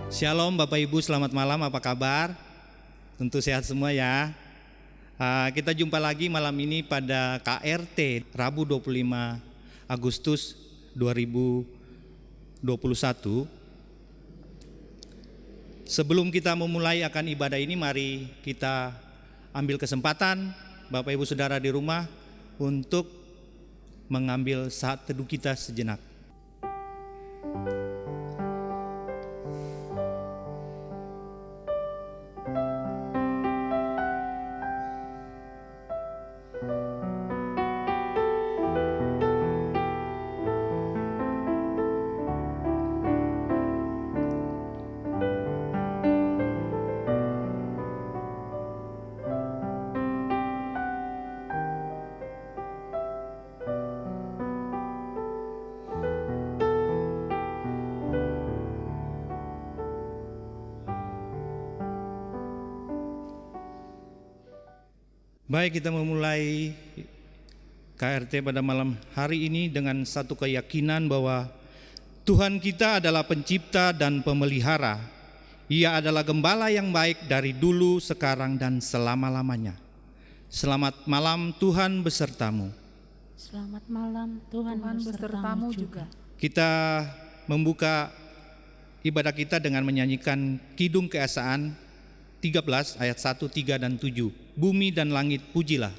Shalom Bapak Ibu, selamat malam, apa kabar? Tentu sehat semua ya. Kita jumpa lagi malam ini pada KRT Rabu 25 Agustus 2021. Sebelum kita memulai akan ibadah ini, mari kita ambil kesempatan Bapak Ibu Saudara di rumah untuk mengambil saat teduh kita sejenak. Baik, kita memulai KRT pada malam hari ini dengan satu keyakinan bahwa Tuhan kita adalah pencipta dan pemelihara. Ia adalah gembala yang baik dari dulu, sekarang, dan selama-lamanya. Selamat malam, Tuhan besertamu. Selamat malam, Tuhan besertamu juga. Kita membuka ibadah kita dengan menyanyikan Kidung Keesaan 13 ayat 1, 3, dan 7. Bumi dan langit pujilah.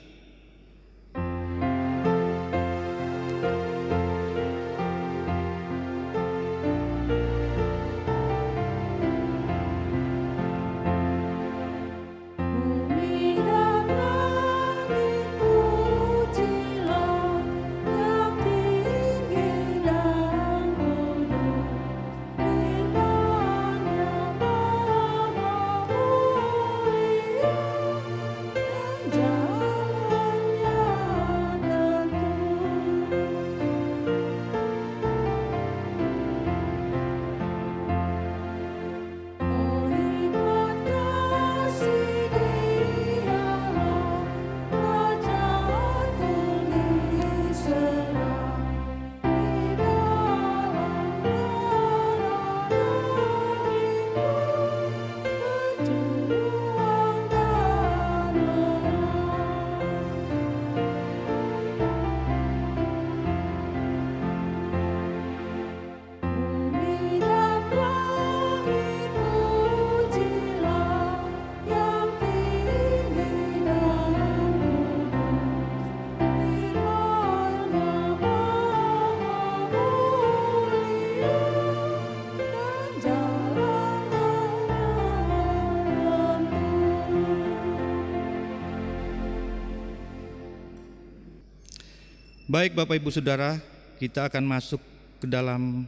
Baik Bapak Ibu Saudara, kita akan masuk ke dalam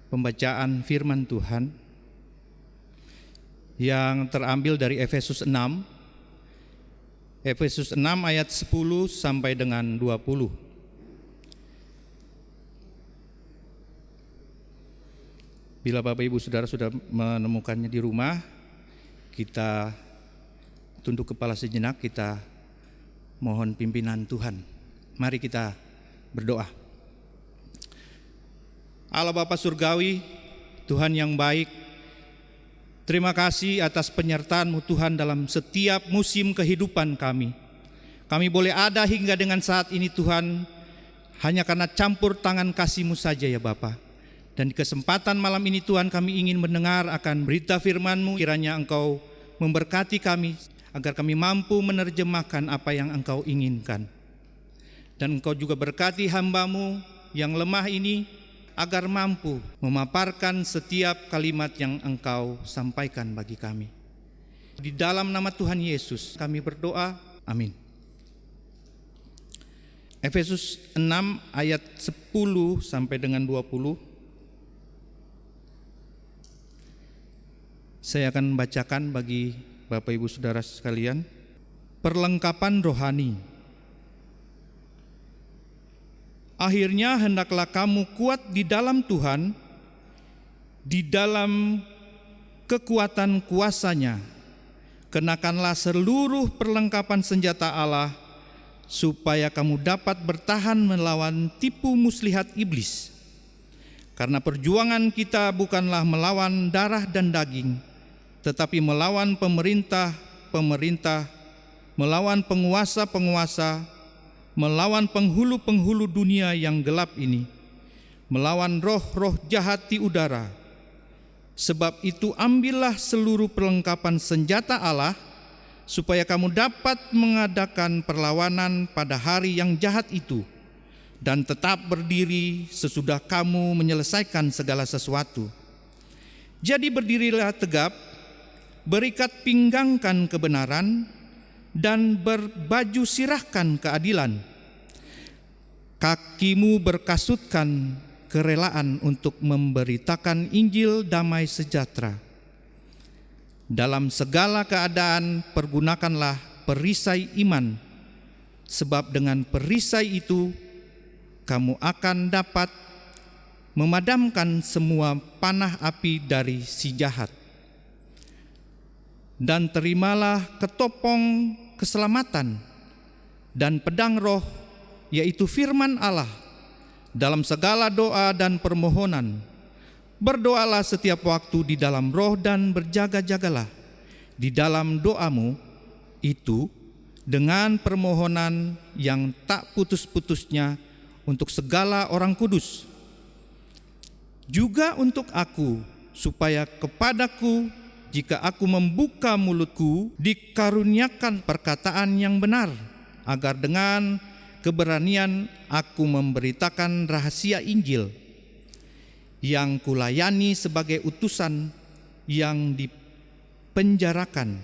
pembacaan firman Tuhan yang terambil dari Efesus 6. Efesus 6 ayat 10 sampai dengan 20. Bila Bapak Ibu Saudara sudah menemukannya di rumah, kita tunduk kepala sejenak, kita mohon pimpinan Tuhan. Mari kita berdoa. Allah Bapa Surgawi, Tuhan yang baik, terima kasih atas penyertaan-Mu Tuhan dalam setiap musim kehidupan kami. Kami boleh ada hingga dengan saat ini Tuhan, hanya karena campur tangan kasih-Mu saja ya Bapa. Dan di kesempatan malam ini Tuhan, kami ingin mendengar akan berita firman-Mu. Kiranya Engkau memberkati kami, agar kami mampu menerjemahkan apa yang Engkau inginkan. Dan Engkau juga berkati hamba-Mu yang lemah ini, agar mampu memaparkan setiap kalimat yang Engkau sampaikan bagi kami. Di dalam nama Tuhan Yesus kami berdoa, amin. Efesus 6 ayat 10 sampai dengan 20. Saya akan membacakan bagi Bapak Ibu Saudara sekalian. Perlengkapan rohani. Akhirnya hendaklah kamu kuat di dalam Tuhan, di dalam kekuatan kuasa-Nya. Kenakanlah seluruh perlengkapan senjata Allah, supaya kamu dapat bertahan melawan tipu muslihat iblis. Karena perjuangan kita bukanlah melawan darah dan daging, tetapi melawan pemerintah-pemerintah, melawan penguasa-penguasa, melawan penghulu-penghulu dunia yang gelap ini, melawan roh-roh jahat di udara. Sebab itu ambillah seluruh perlengkapan senjata Allah, supaya kamu dapat mengadakan perlawanan pada hari yang jahat itu, dan tetap berdiri sesudah kamu menyelesaikan segala sesuatu. Jadi berdirilah tegap, berikat pinggangkan kebenaran, dan berbaju sirahkan keadilan. Kakimu berkasutkan kerelaan untuk memberitakan Injil damai sejahtera. Dalam segala keadaan pergunakanlah perisai iman, sebab dengan perisai itu kamu akan dapat memadamkan semua panah api dari si jahat. Dan terimalah ketopong keselamatan dan pedang roh, yaitu firman Allah, dalam segala doa dan permohonan. Berdoalah setiap waktu di dalam roh dan berjaga-jagalah di dalam doamu itu dengan permohonan yang tak putus-putusnya untuk segala orang kudus. Juga untuk aku, supaya kepadaku, jika aku membuka mulutku, dikaruniakan perkataan yang benar, agar dengan keberanian aku memberitakan rahasia Injil yang kulayani sebagai utusan yang dipenjarakan.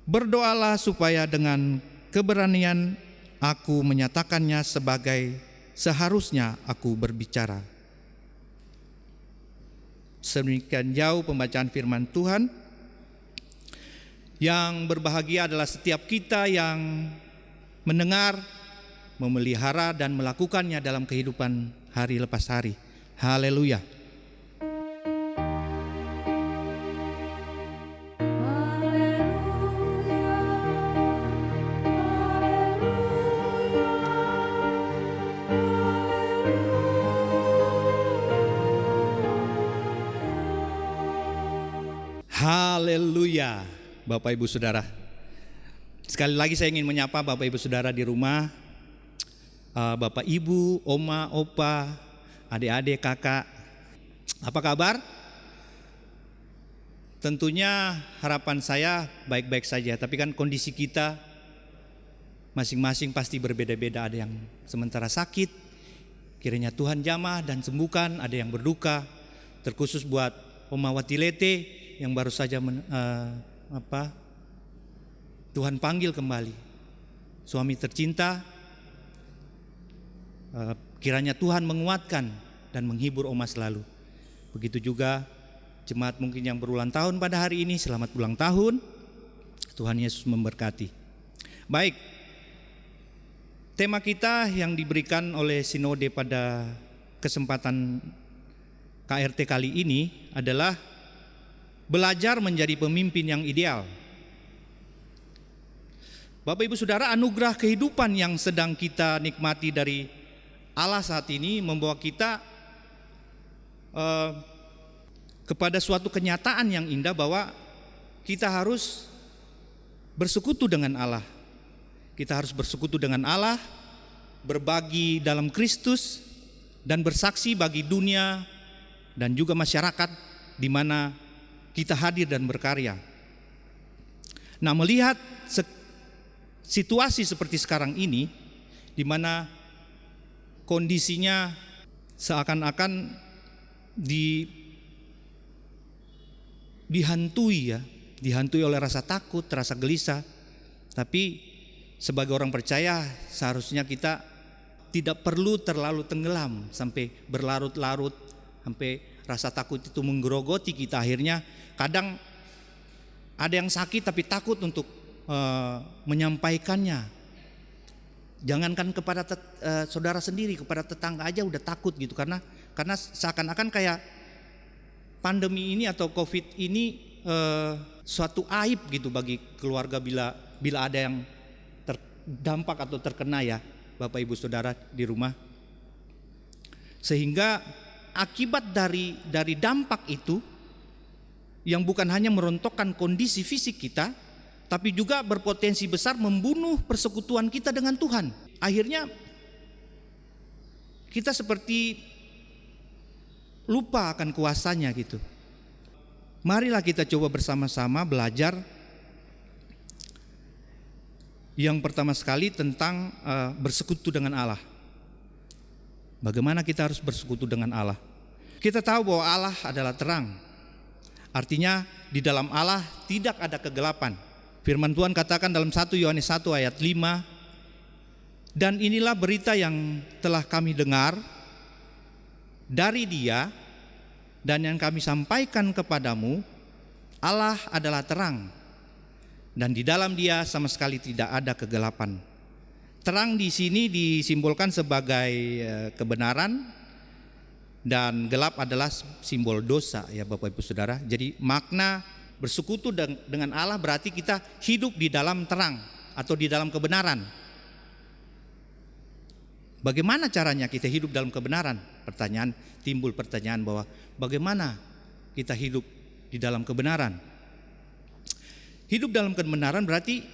Berdoalah supaya dengan keberanian aku menyatakannya sebagai seharusnya aku berbicara. Sedemikian jauh pembacaan firman Tuhan. Yang berbahagia adalah setiap kita yang mendengar, memelihara dan melakukannya dalam kehidupan hari lepas hari. Haleluya. Haleluya, Bapak Ibu Saudara. Sekali lagi saya ingin menyapa Bapak Ibu Saudara di rumah, Bapak Ibu, Oma, Opa, adik-adik, kakak. Apa kabar? Tentunya harapan saya baik-baik saja, tapi kan kondisi kita masing-masing pasti berbeda-beda. Ada yang sementara sakit, kiranya Tuhan jamah dan sembuhkan. Ada yang berduka, terkhusus buat Oma Watilete yang baru saja Tuhan panggil kembali, suami tercinta. Kiranya Tuhan menguatkan dan menghibur Oma selalu. Begitu juga jemaat mungkin yang berulang tahun pada hari ini, selamat ulang tahun. Tuhan Yesus memberkati. Baik, tema kita yang diberikan oleh Sinode pada kesempatan KRT kali ini adalah belajar menjadi pemimpin yang ideal. Bapak Ibu Saudara, anugerah kehidupan yang sedang kita nikmati dari Allah saat ini membawa kita kepada suatu kenyataan yang indah bahwa kita harus bersekutu dengan Allah. Kita harus bersekutu dengan Allah, berbagi dalam Kristus, dan bersaksi bagi dunia dan juga masyarakat di mana kita hadir dan berkarya. Nah, melihat situasi seperti sekarang ini, di mana kondisinya seakan-akan dihantui oleh rasa takut, rasa gelisah. Tapi sebagai orang percaya seharusnya kita tidak perlu terlalu tenggelam sampai berlarut-larut, sampai rasa takut itu menggerogoti kita. Akhirnya kadang ada yang sakit tapi takut untuk menyampaikannya. Jangankan kepada saudara sendiri, kepada tetangga aja udah takut gitu, karena seakan-akan kayak pandemi ini atau COVID ini suatu aib gitu bagi keluarga bila ada yang terdampak atau terkena, ya Bapak Ibu Saudara di rumah. Sehingga akibat dari dampak itu yang bukan hanya merontokkan kondisi fisik kita, tapi juga berpotensi besar membunuh persekutuan kita dengan Tuhan. Akhirnya kita seperti lupa akan kuasanya gitu. Marilah kita coba bersama-sama belajar yang pertama sekali tentang bersekutu dengan Allah. Bagaimana kita harus bersekutu dengan Allah? Kita tahu bahwa Allah adalah terang. Artinya di dalam Allah tidak ada kegelapan. Firman Tuhan katakan dalam 1 Yohanes 1 ayat 5, dan inilah berita yang telah kami dengar dari Dia dan yang kami sampaikan kepadamu, Allah adalah terang, dan di dalam Dia sama sekali tidak ada kegelapan. Terang di sini disimbolkan sebagai kebenaran, dan gelap adalah simbol dosa ya Bapak Ibu Saudara. Jadi makna bersekutu dengan Allah berarti kita hidup di dalam terang atau di dalam kebenaran. Bagaimana caranya kita hidup dalam kebenaran? Timbul pertanyaan bahwa bagaimana kita hidup di dalam kebenaran? Hidup dalam kebenaran berarti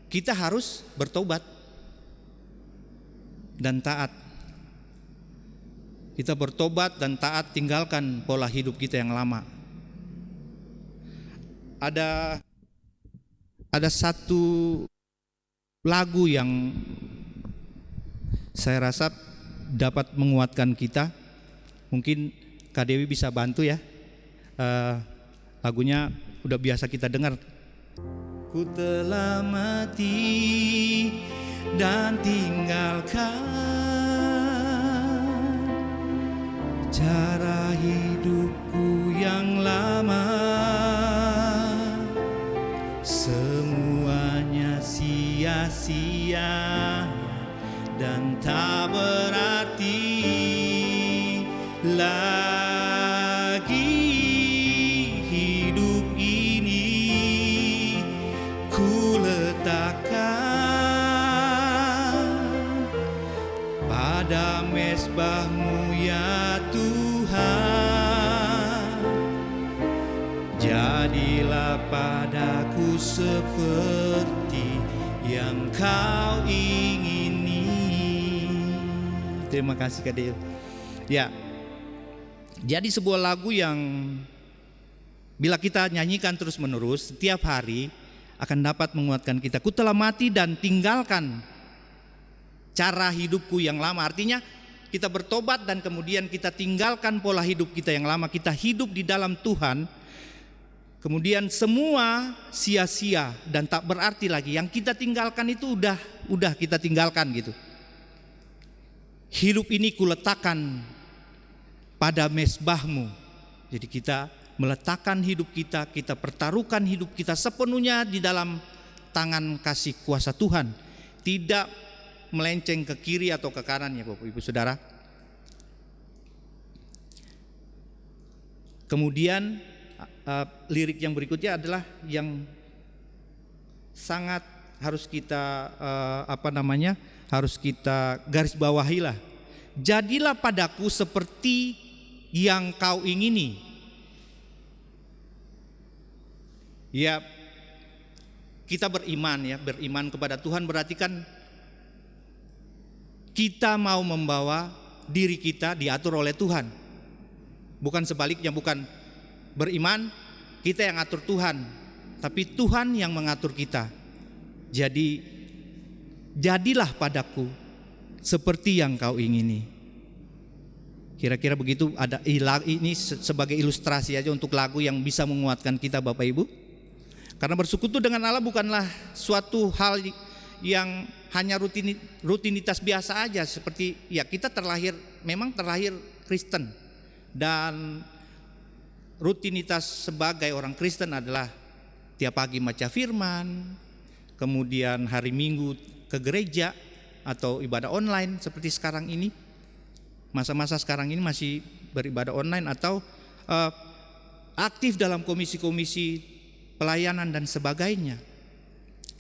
kita harus bertobat dan taat. Kita bertobat dan taat, tinggalkan pola hidup kita yang lama. Ada satu lagu yang saya rasa dapat menguatkan kita. Mungkin Kak Dewi bisa bantu ya. Lagunya udah biasa kita dengar. Ku telah mati dan tinggalkan cara hidupku yang lama. Semuanya sia-sia dan tak berarti lagi. Hidup ini ku letakkan pada mezbah-Mu ya Tuhan. Jadilah padaku seperti yang Kau ingini. Terima kasih Kak Deo. Ya, jadi sebuah lagu yang bila kita nyanyikan terus menerus setiap hari akan dapat menguatkan kita. Ku telah mati dan tinggalkan cara hidupku yang lama. Artinya kita bertobat dan kemudian kita tinggalkan pola hidup kita yang lama. Kita hidup di dalam Tuhan. Kemudian semua sia-sia dan tak berarti lagi. Yang kita tinggalkan itu udah kita tinggalkan gitu. Hidup ini kuletakkan pada mezbah-Mu. Jadi kita meletakkan hidup kita, kita pertaruhkan hidup kita sepenuhnya di dalam tangan kasih kuasa Tuhan. Tidak melenceng ke kiri atau ke kanan ya Bapak Ibu Saudara. Kemudian lirik yang berikutnya adalah yang sangat harus kita harus kita garis bawahi lah. Jadilah padaku seperti yang Kau ingini. Ya, kita beriman ya, beriman kepada Tuhan berarti kan kita mau membawa diri kita diatur oleh Tuhan. Bukan sebaliknya, bukan beriman kita yang atur Tuhan, tapi Tuhan yang mengatur kita. Jadi jadilah padaku seperti yang Kau ingini. Kira-kira begitu. Ada ini sebagai ilustrasi aja untuk lagu yang bisa menguatkan kita Bapak Ibu. Karena bersekutu dengan Allah bukanlah suatu hal yang hanya rutinitas biasa aja. Seperti ya kita memang terlahir Kristen. Dan rutinitas sebagai orang Kristen adalah tiap pagi baca firman, kemudian hari Minggu ke gereja atau ibadah online seperti sekarang ini. Masa-masa sekarang ini masih beribadah online atau aktif dalam komisi-komisi pelayanan dan sebagainya.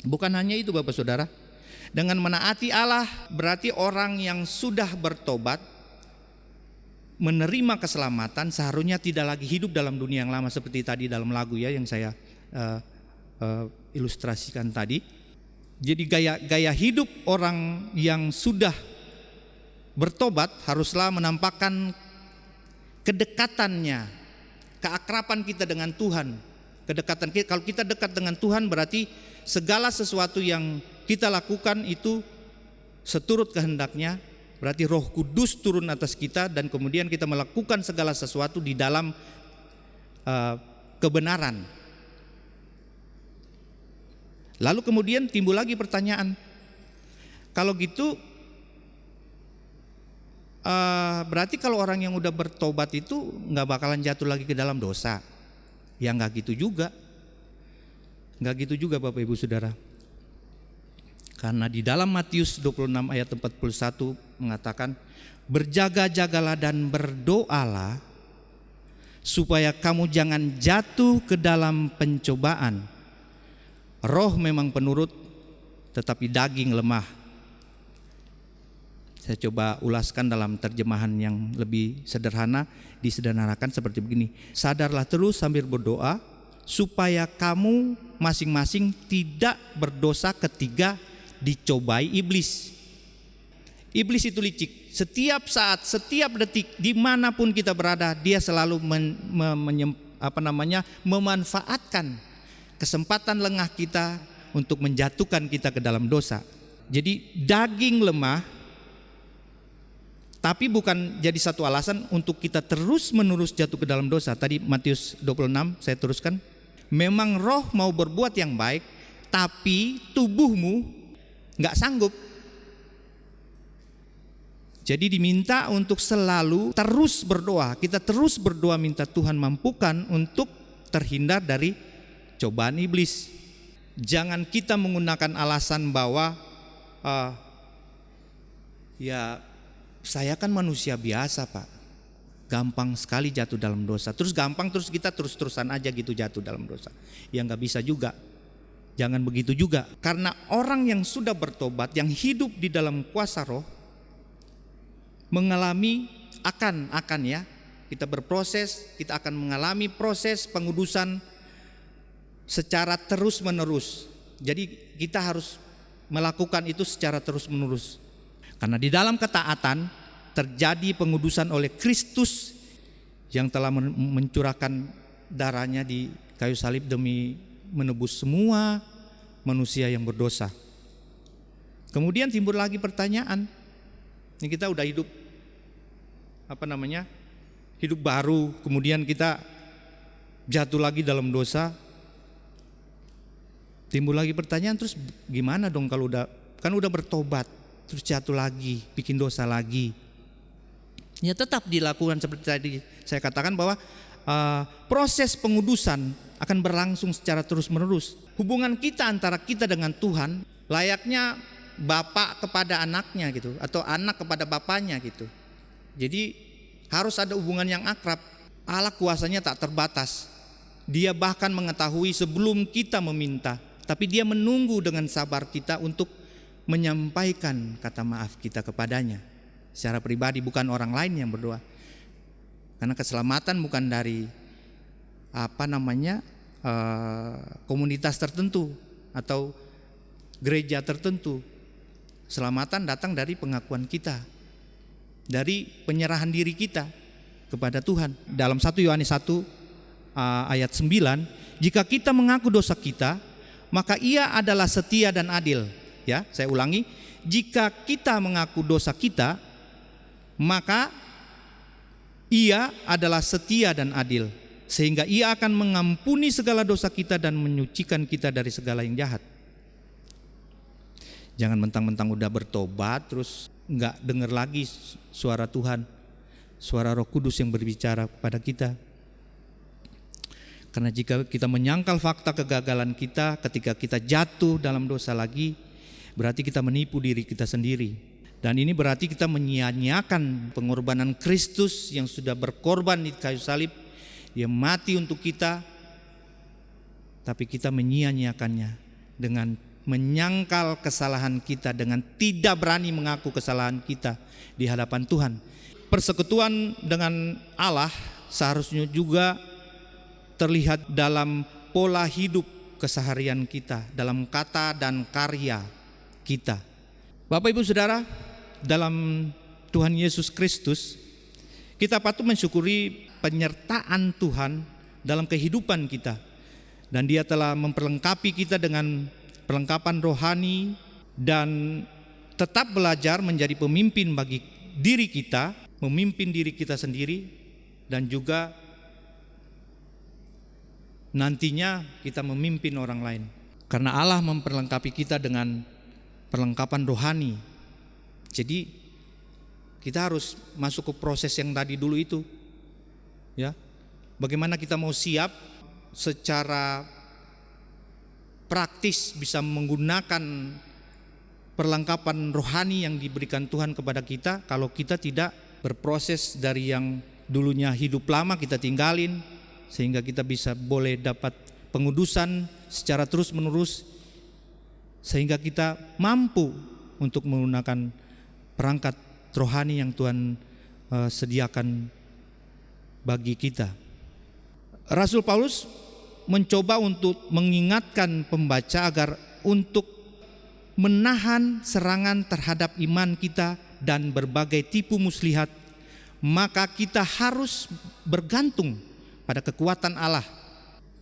Bukan hanya itu Bapak Saudara. Dengan menaati Allah berarti orang yang sudah bertobat menerima keselamatan seharusnya tidak lagi hidup dalam dunia yang lama seperti tadi dalam lagu ya yang saya ilustrasikan tadi. Jadi gaya hidup orang yang sudah bertobat haruslah menampakkan kedekatannya, keakraban kita dengan Tuhan. Kedekatan kita, kalau kita dekat dengan Tuhan berarti segala sesuatu yang kita lakukan itu seturut kehendaknya. Berarti Roh Kudus turun atas kita dan kemudian kita melakukan segala sesuatu di dalam kebenaran. Lalu kemudian timbul lagi pertanyaan, kalau gitu berarti kalau orang yang udah bertobat itu nggak bakalan jatuh lagi ke dalam dosa? Ya nggak gitu juga, nggak gitu juga Bapak Ibu Saudara. Karena di dalam Matius 26 ayat 41 mengatakan, berjaga-jagalah dan berdoalah supaya kamu jangan jatuh ke dalam pencobaan. Roh memang penurut, tetapi daging lemah. Saya coba ulaskan dalam terjemahan yang lebih sederhana, disederhanakan seperti begini. Sadarlah terus sambil berdoa, supaya kamu masing-masing tidak berdosa ketika dicobai iblis. Iblis itu licik. Setiap saat, setiap detik, dimanapun kita berada, dia selalu memanfaatkan kesempatan lengah kita untuk menjatuhkan kita ke dalam dosa. Jadi daging lemah, tapi bukan jadi satu alasan untuk kita terus-menerus jatuh ke dalam dosa. Tadi Matius 26 saya teruskan. Memang roh mau berbuat yang baik, tapi tubuhmu nggak sanggup. Jadi diminta untuk selalu terus berdoa. Kita terus berdoa minta Tuhan mampukan untuk terhindar dari cobaan iblis. Jangan kita menggunakan alasan bahwa ya saya kan manusia biasa Pak, gampang sekali jatuh dalam dosa. Terus kita terus-terusan aja gitu jatuh dalam dosa. Ya nggak bisa juga. Jangan begitu juga. Karena orang yang sudah bertobat, yang hidup di dalam kuasa Roh, mengalami akan ya, kita berproses, kita akan mengalami proses pengudusan secara terus-menerus. Jadi kita harus melakukan itu secara terus-menerus. Karena di dalam ketaatan terjadi pengudusan oleh Kristus yang telah mencurahkan darahnya di kayu salib demi menebus semua manusia yang berdosa. Kemudian timbul lagi pertanyaan, ini kita udah hidup hidup baru, kemudian kita jatuh lagi dalam dosa. Timbul lagi pertanyaan, terus gimana dong kalau udah bertobat, terus jatuh lagi, bikin dosa lagi? Ya tetap dilakukan seperti tadi saya katakan bahwa proses pengudusan akan berlangsung secara terus-menerus. Hubungan kita antara kita dengan Tuhan layaknya bapak kepada anaknya gitu, atau anak kepada bapaknya gitu. Jadi harus ada hubungan yang akrab. Allah kuasanya tak terbatas. Dia bahkan mengetahui sebelum kita meminta, tapi dia menunggu dengan sabar kita untuk menyampaikan kata maaf kita kepadanya secara pribadi, bukan orang lain yang berdoa. Karena keselamatan bukan dari komunitas tertentu atau gereja tertentu. Keselamatan datang dari pengakuan kita, dari penyerahan diri kita kepada Tuhan. Dalam 1 Yohanes 1 ayat 9, jika kita mengaku dosa kita, maka Ia adalah setia dan adil. Ya, saya ulangi, jika kita mengaku dosa kita, maka Ia adalah setia dan adil, sehingga Ia akan mengampuni segala dosa kita dan menyucikan kita dari segala yang jahat. Jangan mentang-mentang udah bertobat terus nggak dengar lagi suara Tuhan, suara Roh Kudus yang berbicara kepada kita. Karena jika kita menyangkal fakta kegagalan kita ketika kita jatuh dalam dosa lagi, berarti kita menipu diri kita sendiri. Dan ini berarti kita menyia-nyiakan pengorbanan Kristus yang sudah berkorban di kayu salib. Dia mati untuk kita, tapi kita menyia-nyiakannya dengan menyangkal kesalahan kita, dengan tidak berani mengaku kesalahan kita di hadapan Tuhan. persekutuan dengan Allah seharusnya juga terlihat dalam pola hidup keseharian kita, dalam kata dan karya kita. Bapak Ibu Saudara, dalam Tuhan Yesus Kristus, kita patut mensyukuri penyertaan Tuhan dalam kehidupan kita. Dan Dia telah memperlengkapi kita dengan perlengkapan rohani dan tetap belajar menjadi pemimpin bagi diri kita, memimpin diri kita sendiri, dan juga nantinya kita memimpin orang lain. Karena Allah memperlengkapi kita dengan perlengkapan rohani. Jadi kita harus masuk ke proses yang tadi dulu itu. Ya. Bagaimana kita mau siap secara praktis bisa menggunakan perlengkapan rohani yang diberikan Tuhan kepada kita kalau kita tidak berproses dari yang dulunya hidup lama kita tinggalin, sehingga kita bisa boleh dapat pengudusan secara terus menerus, sehingga kita mampu untuk menggunakan perangkat rohani yang Tuhan sediakan bagi kita. Rasul Paulus mencoba untuk mengingatkan pembaca agar untuk menahan serangan terhadap iman kita dan berbagai tipu muslihat, maka kita harus bergantung pada kekuatan Allah.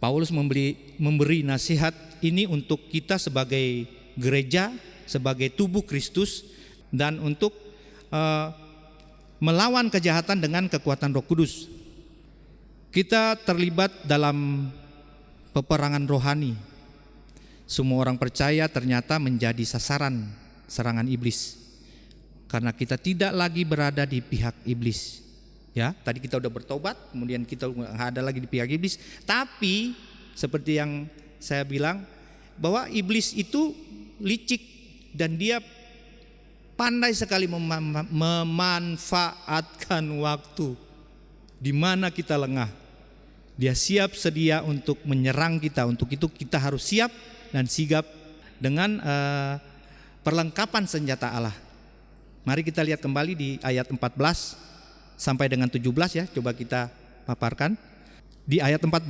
Paulus memberi nasihat ini untuk kita sebagai gereja, sebagai tubuh Kristus, dan untuk melawan kejahatan dengan kekuatan Roh Kudus. Kita terlibat dalam peperangan rohani. Semua orang percaya ternyata menjadi sasaran serangan iblis, karena kita tidak lagi berada di pihak iblis. Ya, tadi kita udah bertobat, kemudian kita nggak ada lagi di pihak iblis. Tapi seperti yang saya bilang, bahwa iblis itu licik dan dia pandai sekali memanfaatkan waktu di mana kita lengah. Dia siap sedia untuk menyerang kita. Untuk itu kita harus siap dan sigap dengan perlengkapan senjata Allah. Mari kita lihat kembali di ayat 14 sampai dengan 17 ya, coba kita paparkan. Di ayat 14,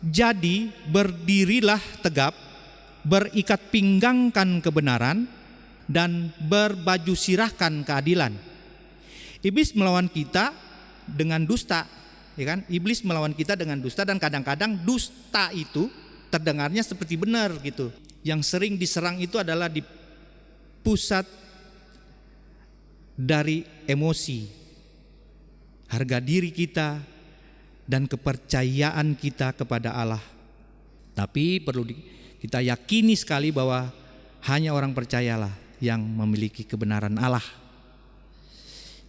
jadi berdirilah tegap, berikat pinggangkan kebenaran, dan berbaju sirahkan keadilan. Iblis melawan kita dengan dusta, ya kan? Iblis melawan kita dengan dusta, dan kadang-kadang dusta itu terdengarnya seperti benar gitu. Yang sering diserang itu adalah di pusat dari emosi, harga diri kita, dan kepercayaan kita kepada Allah. Tapi perlu kita yakini sekali bahwa hanya orang percayalah yang memiliki kebenaran Allah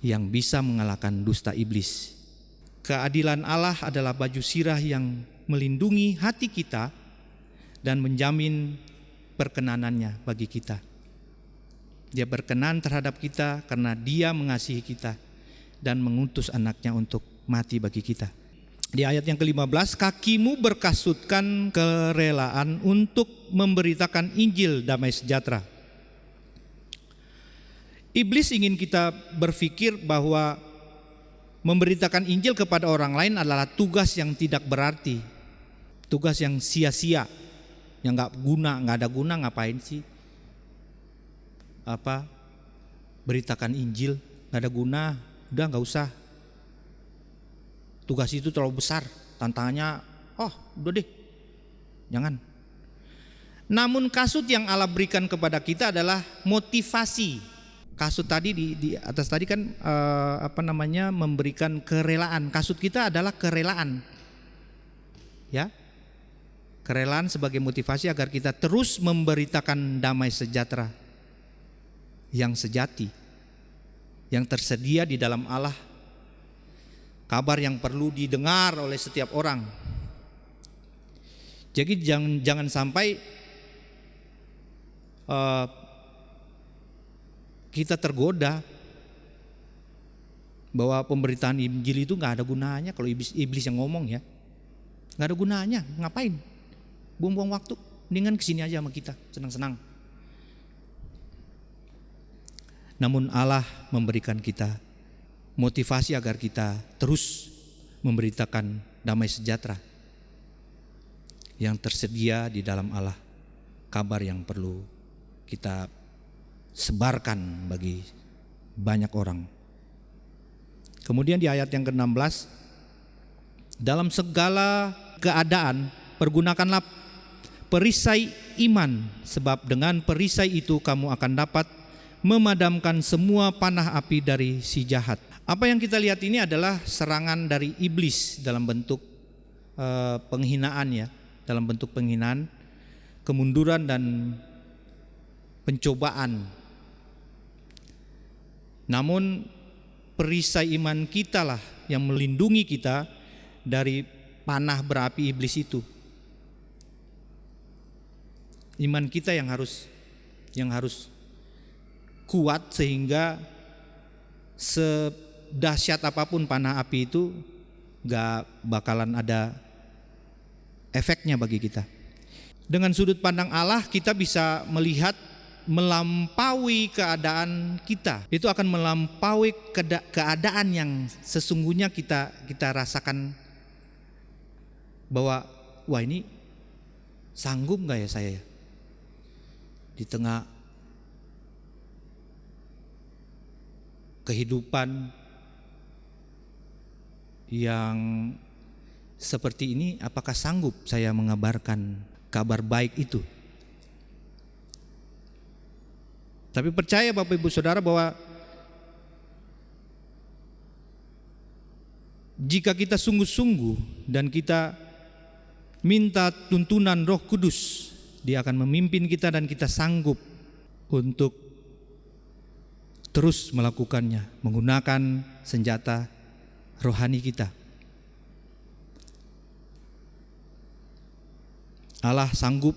yang bisa mengalahkan dusta iblis. Keadilan Allah adalah baju sirah yang melindungi hati kita dan menjamin perkenanannya bagi kita. Dia berkenan terhadap kita karena Dia mengasihi kita dan mengutus anaknya untuk mati bagi kita. Di ayat yang ke-15, kakimu berkasutkan kerelaan untuk memberitakan Injil damai sejahtera. Iblis ingin kita berpikir bahwa memberitakan Injil kepada orang lain adalah tugas yang tidak berarti, tugas yang sia-sia, yang nggak ada guna. Ngapain sih beritakan Injil, nggak ada guna, udah nggak usah. Tugas itu terlalu besar, tantangannya, udah deh, jangan. Namun kasut yang Allah berikan kepada kita adalah motivasi. Kasut tadi di atas tadi kan memberikan kerelaan. Kasut kita adalah kerelaan, ya, kerelaan sebagai motivasi agar kita terus memberitakan damai sejahtera yang sejati, yang tersedia di dalam Allah, kabar yang perlu didengar oleh setiap orang. Jadi jangan sampai kita tergoda bahwa pemberitaan Injil itu nggak ada gunanya kalau iblis yang ngomong, ya, nggak ada gunanya. Ngapain buang-buang waktu, mendingan kesini aja sama kita, senang-senang. Namun Allah memberikan kita motivasi agar kita terus memberitakan damai sejahtera yang tersedia di dalam Allah, kabar yang perlu kita sebarkan bagi banyak orang. Kemudian di ayat yang ke-16, dalam segala keadaan pergunakanlah perisai iman, sebab dengan perisai itu kamu akan dapat memadamkan semua panah api dari si jahat. Apa yang kita lihat ini adalah serangan dari iblis dalam bentuk penghinaan ya, dalam bentuk penghinaan, kemunduran dan pencobaan. Namun perisai iman kita lah yang melindungi kita dari panah berapi iblis itu. Iman kita yang harus kuat sehingga sedahsyat apapun panah api itu gak bakalan ada efeknya bagi kita. Dengan sudut pandang Allah kita bisa melihat melampaui keadaan kita. Itu akan melampaui keadaan yang sesungguhnya kita rasakan, bahwa wah ini sanggup gak ya saya di tengah kehidupan yang seperti ini, apakah sanggup saya mengabarkan kabar baik itu? Tapi percaya Bapak Ibu Saudara bahwa jika kita sungguh-sungguh dan kita minta tuntunan Roh Kudus, Dia akan memimpin kita dan kita sanggup untuk terus melakukannya menggunakan senjata rohani kita. Allah sanggup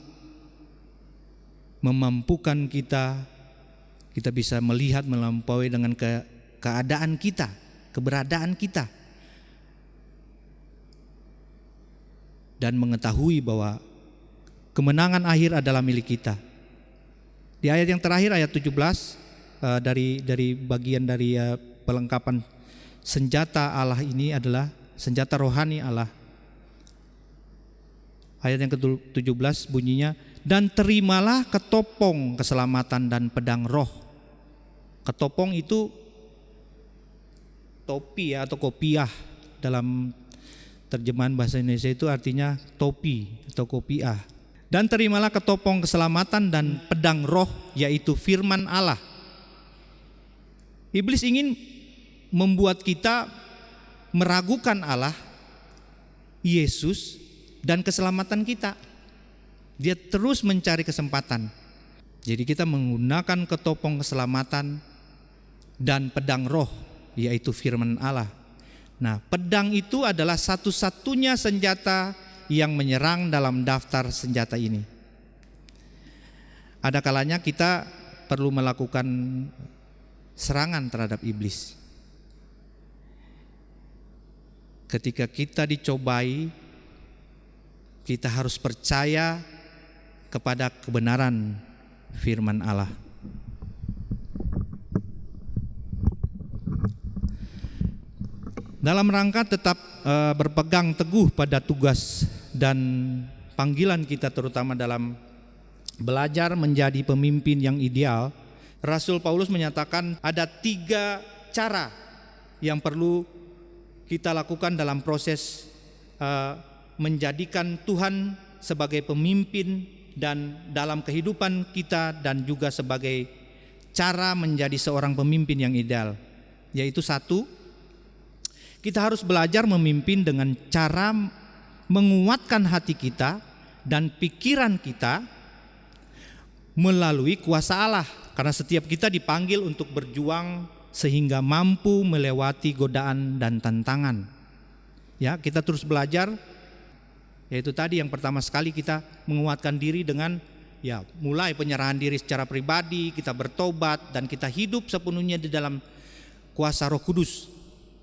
memampukan kita bisa melihat melampaui dengan keadaan kita, keberadaan kita, dan mengetahui bahwa kemenangan akhir adalah milik kita. Di ayat yang terakhir, ayat 17, dari bagian dari pelengkapan senjata Allah ini adalah senjata rohani Allah. Ayat yang ke-17 bunyinya, dan terimalah ketopong keselamatan dan pedang roh. Ketopong itu topi atau kopiah, dalam terjemahan bahasa Indonesia itu artinya topi atau kopiah. Dan terimalah ketopong keselamatan dan pedang roh, yaitu firman Allah. Iblis ingin membuat kita meragukan Allah, Yesus, dan keselamatan kita. Dia terus mencari kesempatan. Jadi kita menggunakan ketopong keselamatan dan pedang roh, yaitu firman Allah. Nah, pedang itu adalah satu-satunya senjata yang menyerang dalam daftar senjata ini. Ada kalanya kita perlu melakukan serangan terhadap iblis. Ketika kita dicobai, kita harus percaya kepada kebenaran firman Allah. Dalam rangka tetap berpegang teguh pada tugas dan panggilan kita, terutama dalam belajar menjadi pemimpin yang ideal, Rasul Paulus menyatakan ada 3 cara yang perlu kita lakukan dalam proses menjadikan Tuhan sebagai pemimpin dan dalam kehidupan kita, dan juga sebagai cara menjadi seorang pemimpin yang ideal. Yaitu 1, kita harus belajar memimpin dengan cara menguatkan hati kita dan pikiran kita melalui kuasa Allah. Karena setiap kita dipanggil untuk berjuang sehingga mampu melewati godaan dan tantangan. Ya, kita terus belajar. Yaitu tadi yang pertama sekali kita menguatkan diri dengan mulai penyerahan diri secara pribadi, kita bertobat dan kita hidup sepenuhnya di dalam kuasa Roh Kudus.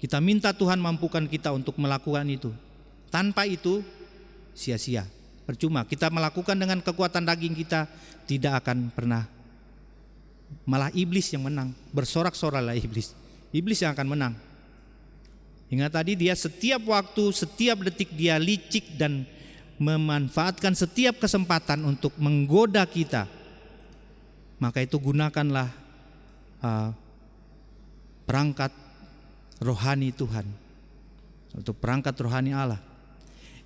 Kita minta Tuhan mampukan kita untuk melakukan itu. Tanpa itu sia-sia, percuma. Kita melakukan dengan kekuatan daging kita, tidak akan pernah. Malah iblis yang menang, bersorak-soraklah iblis. Iblis yang akan menang. Ingat tadi, dia setiap waktu, setiap detik dia licik dan memanfaatkan setiap kesempatan untuk menggoda kita. Maka itu gunakanlah perangkat rohani Tuhan, untuk perangkat rohani Allah.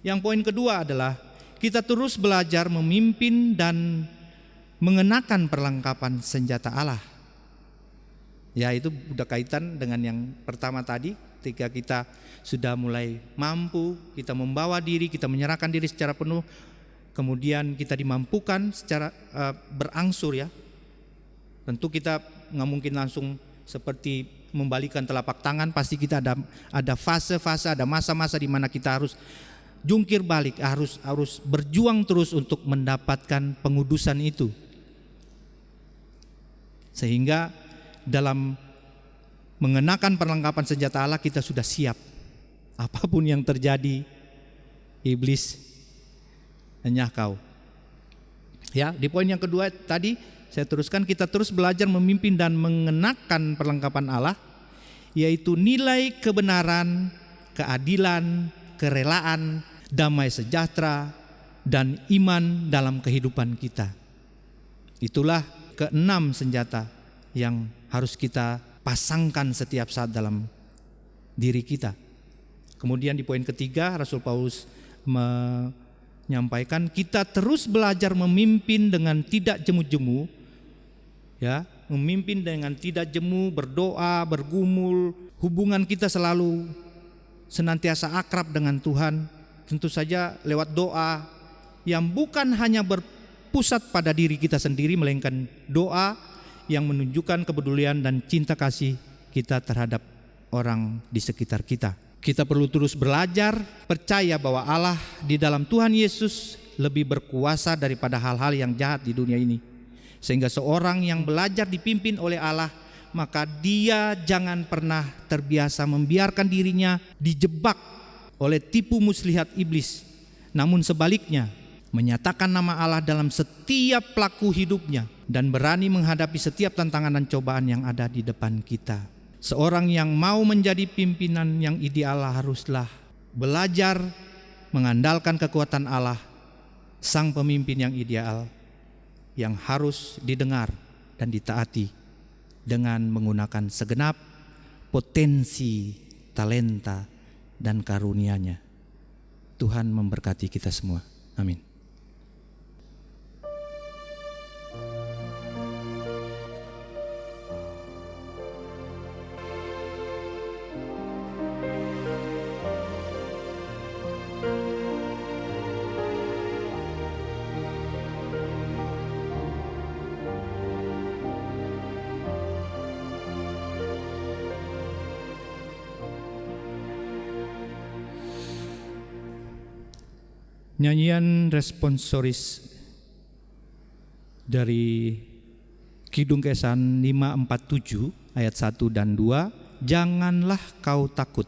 Yang poin kedua adalah kita terus belajar memimpin dan mengenakan perlengkapan senjata Allah. Ya, itu udah kaitan dengan yang pertama tadi. Ketika kita sudah mulai mampu, kita membawa diri, kita menyerahkan diri secara penuh, kemudian kita dimampukan secara berangsur ya. Tentu kita nggak mungkin langsung seperti membalikan telapak tangan, pasti kita ada fase-fase, ada masa-masa di mana kita harus jungkir balik, harus berjuang terus untuk mendapatkan pengudusan itu. Sehingga dalam mengenakan perlengkapan senjata Allah kita sudah siap. Apapun yang terjadi, iblis enyah kau. Ya, di poin yang kedua tadi saya teruskan, kita terus belajar memimpin dan mengenakan perlengkapan Allah, yaitu nilai kebenaran, keadilan, kerelaan, damai sejahtera, dan iman dalam kehidupan kita. Itulah keenam senjata yang harus kita pasangkan setiap saat dalam diri kita. Kemudian di poin ketiga Rasul Paulus menyampaikan kita terus belajar memimpin dengan tidak jemu-jemu, ya, memimpin dengan tidak jemu, berdoa, bergumul, hubungan kita selalu senantiasa akrab dengan Tuhan, tentu saja lewat doa yang bukan hanya berpusat pada diri kita sendiri, melainkan doa yang menunjukkan kepedulian dan cinta kasih kita terhadap orang di sekitar kita. Kita perlu terus belajar percaya bahwa Allah di dalam Tuhan Yesus lebih berkuasa daripada hal-hal yang jahat di dunia ini. Sehingga seorang yang belajar dipimpin oleh Allah, maka dia jangan pernah terbiasa membiarkan dirinya dijebak oleh tipu muslihat iblis. Namun sebaliknya, menyatakan nama Allah dalam setiap pelaku hidupnya dan berani menghadapi setiap tantangan dan cobaan yang ada di depan kita. Seorang yang mau menjadi pimpinan yang ideal haruslah belajar mengandalkan kekuatan Allah, sang pemimpin yang ideal, yang harus didengar dan ditaati dengan menggunakan segenap potensi, talenta, dan karunia-Nya. Tuhan memberkati kita semua. Amin. Nyanyian responsoris dari Kidung Kesan 547 ayat 1 dan 2, janganlah kau takut.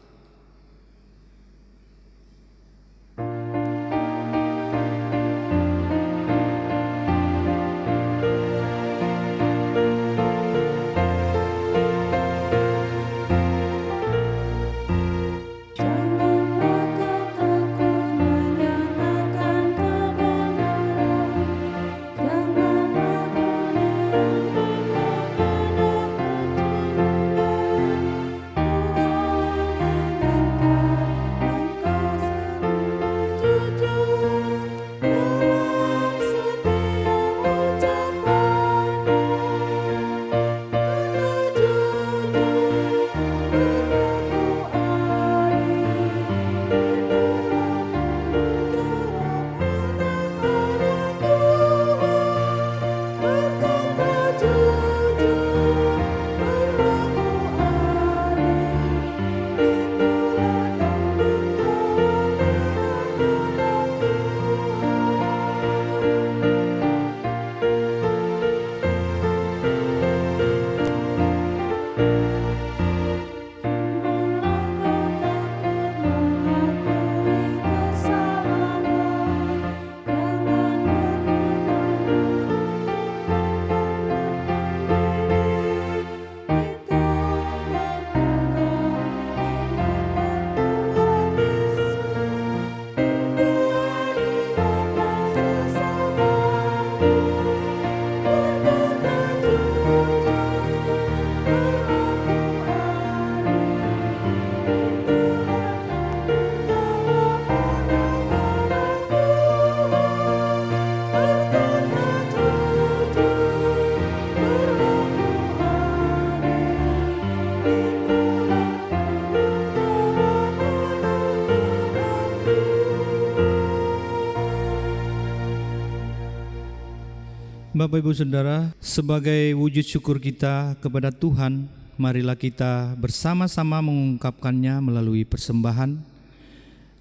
Bapak Ibu Saudara, sebagai wujud syukur kita kepada Tuhan, marilah kita bersama-sama mengungkapkannya melalui persembahan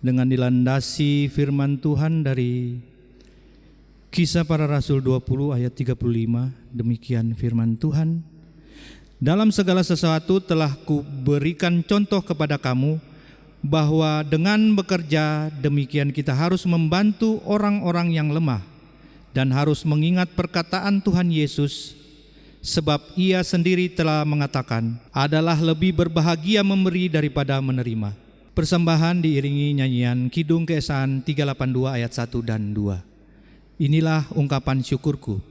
dengan dilandasi firman Tuhan dari Kisah Para Rasul 20 ayat 35. Demikian firman Tuhan. Dalam segala sesuatu telah kuberikan contoh kepada kamu, bahwa dengan bekerja demikian kita harus membantu orang-orang yang lemah dan harus mengingat perkataan Tuhan Yesus, sebab Ia sendiri telah mengatakan, adalah lebih berbahagia memberi daripada menerima. Persembahan diiringi nyanyian Kidung Keesahan 382 ayat 1 dan 2. Inilah ungkapan syukurku.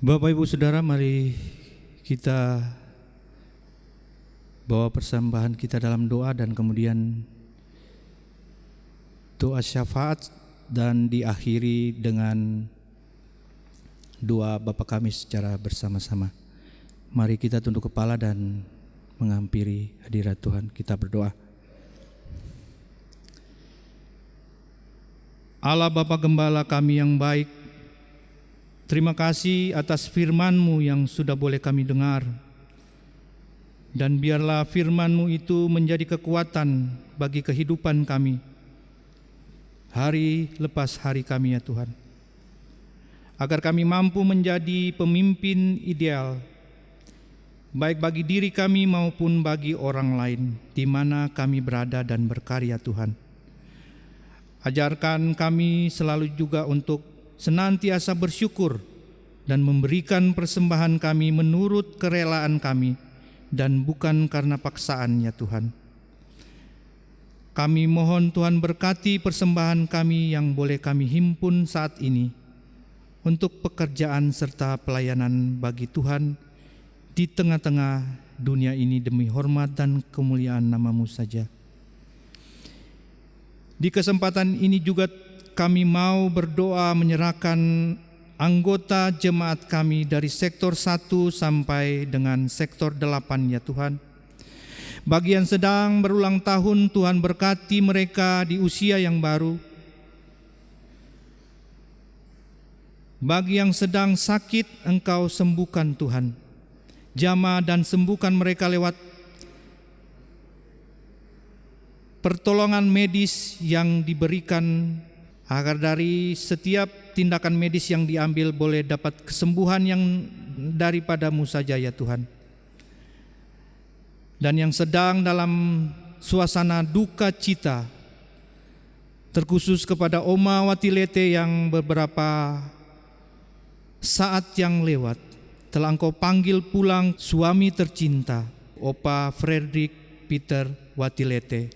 Bapak Ibu Saudara, mari kita bawa persembahan kita dalam doa dan kemudian doa syafaat dan diakhiri dengan doa Bapa Kami secara bersama-sama. Mari kita tunduk kepala dan menghampiri hadirat Tuhan. Kita berdoa. Allah Bapa Gembala kami yang baik, terima kasih atas firman-Mu yang sudah boleh kami dengar. Dan biarlah firman-Mu itu menjadi kekuatan bagi kehidupan kami, hari lepas hari kami ya Tuhan. Agar kami mampu menjadi pemimpin ideal, baik bagi diri kami maupun bagi orang lain, di mana kami berada dan berkarya Tuhan. Ajarkan kami selalu juga untuk senantiasa bersyukur dan memberikan persembahan kami menurut kerelaan kami dan bukan karena paksaan ya Tuhan. Kami mohon Tuhan berkati persembahan kami yang boleh kami himpun saat ini untuk pekerjaan serta pelayanan bagi Tuhan di tengah-tengah dunia ini demi hormat dan kemuliaan nama-Mu saja. Di kesempatan ini juga kami mau berdoa menyerahkan anggota jemaat kami dari sektor 1 sampai dengan sektor 8 ya Tuhan. Bagi yang sedang berulang tahun, Tuhan berkati mereka di usia yang baru. Bagi yang sedang sakit, Engkau sembuhkan Tuhan. Jamah dan sembuhkan mereka lewat pertolongan medis yang diberikan, agar dari setiap tindakan medis yang diambil boleh dapat kesembuhan yang daripada-Mu saja ya Tuhan. Dan yang sedang dalam suasana duka cita, terkhusus kepada Oma Watilete yang beberapa saat yang lewat telah Engkau panggil pulang suami tercinta, Opa Frederick Peter Watilete.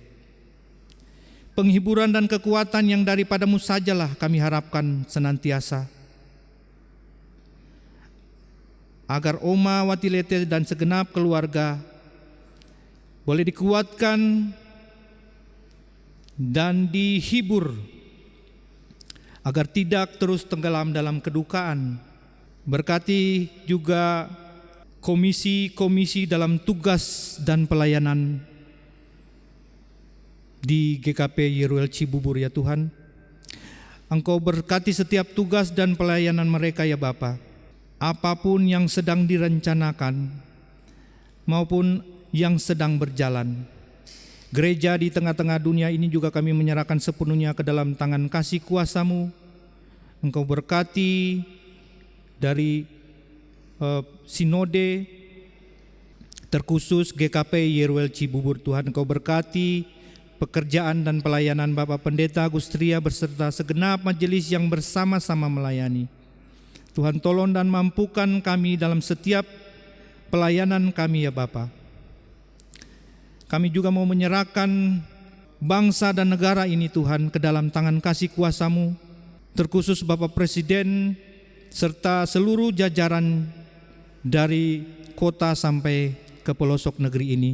Penghiburan dan kekuatan yang daripadamu sajalah kami harapkan senantiasa, agar Oma Watilete dan segenap keluarga boleh dikuatkan dan dihibur, agar tidak terus tenggelam dalam kedukaan. Berkati juga komisi-komisi dalam tugas dan pelayanan di GKP Yeruel Cibubur ya Tuhan. Engkau berkati setiap tugas dan pelayanan mereka ya Bapa. Apapun yang sedang direncanakan maupun yang sedang berjalan, gereja di tengah-tengah dunia ini juga kami menyerahkan sepenuhnya ke dalam tangan kasih kuasa-Mu. Engkau berkati dari sinode terkhusus GKP Yeruel Cibubur Tuhan. Engkau berkati pekerjaan dan pelayanan Bapak Pendeta Agustria beserta segenap majelis yang bersama-sama melayani. Tuhan tolong dan mampukan kami dalam setiap pelayanan kami ya Bapa. Kami juga mau menyerahkan bangsa dan negara ini Tuhan ke dalam tangan kasih kuasa-Mu, terkhusus Bapak Presiden serta seluruh jajaran dari kota sampai ke pelosok negeri ini.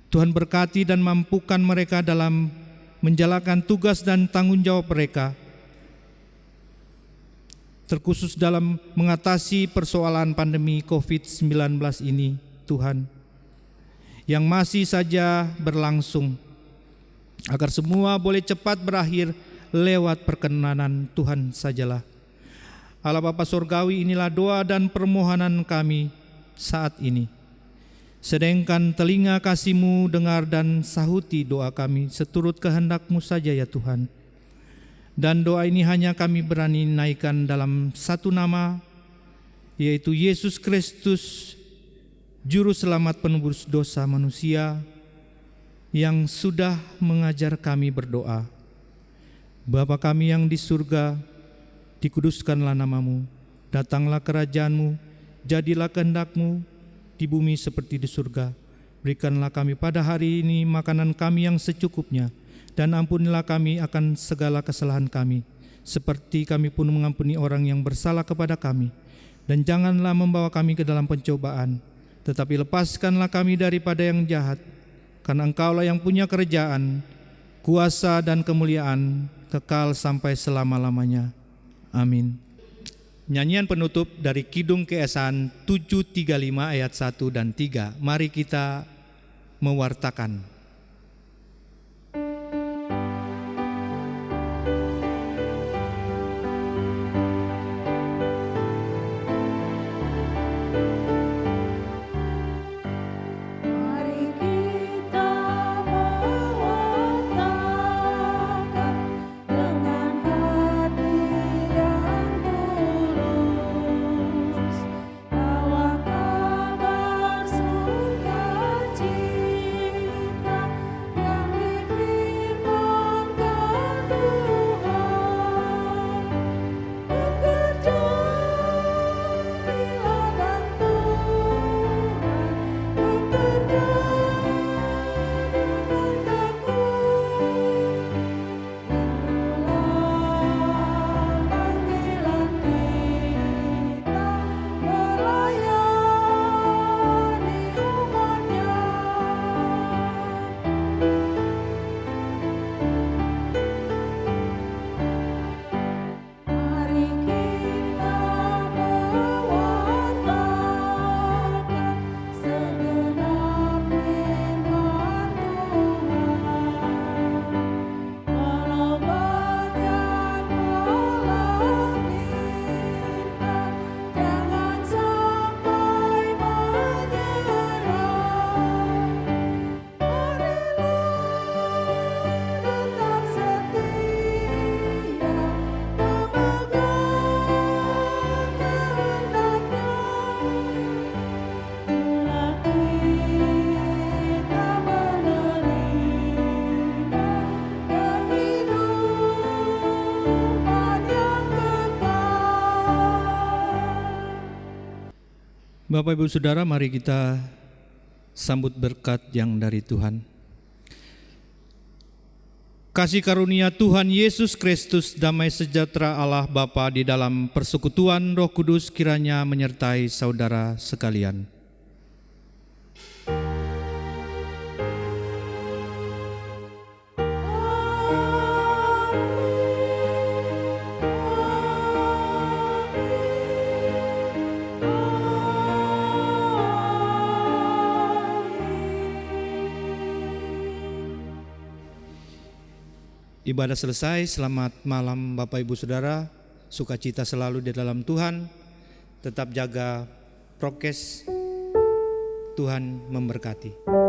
Tuhan berkati dan mampukan mereka dalam menjalankan tugas dan tanggung jawab mereka, terkhusus dalam mengatasi persoalan pandemi COVID-19 ini Tuhan, yang masih saja berlangsung, agar semua boleh cepat berakhir lewat perkenanan Tuhan sajalah. Allah Bapa Surgawi, inilah doa dan permohonan kami saat ini. Sedangkan telinga kasih-Mu dengar dan sahuti doa kami seturut kehendak-Mu saja ya Tuhan. Dan doa ini hanya kami berani naikkan dalam satu nama, yaitu Yesus Kristus, Juru Selamat penebus dosa manusia, yang sudah mengajar kami berdoa. Bapa kami yang di surga, dikuduskanlah nama-Mu, datanglah kerajaan-Mu, jadilah kehendak-Mu di bumi seperti di surga. Berikanlah kami pada hari ini makanan kami yang secukupnya, dan ampunilah kami akan segala kesalahan kami, seperti kami pun mengampuni orang yang bersalah kepada kami. Dan janganlah membawa kami ke dalam pencobaan, tetapi lepaskanlah kami daripada yang jahat, karena Engkaulah yang punya kerajaan, kuasa dan kemuliaan kekal sampai selama-lamanya. Amin. Nyanyian penutup dari Kidung Keesan 735 ayat 1 dan 3. Mari kita mewartakan. Bawa kabar sukacita Bapak Ibu Saudara, mari kita sambut berkat yang dari Tuhan. Kasih karunia Tuhan Yesus Kristus, damai sejahtera Allah Bapa di dalam persekutuan Roh Kudus kiranya menyertai saudara sekalian. Ibadah selesai, selamat malam Bapak Ibu Saudara, sukacita selalu di dalam Tuhan, tetap jaga prokes, Tuhan memberkati.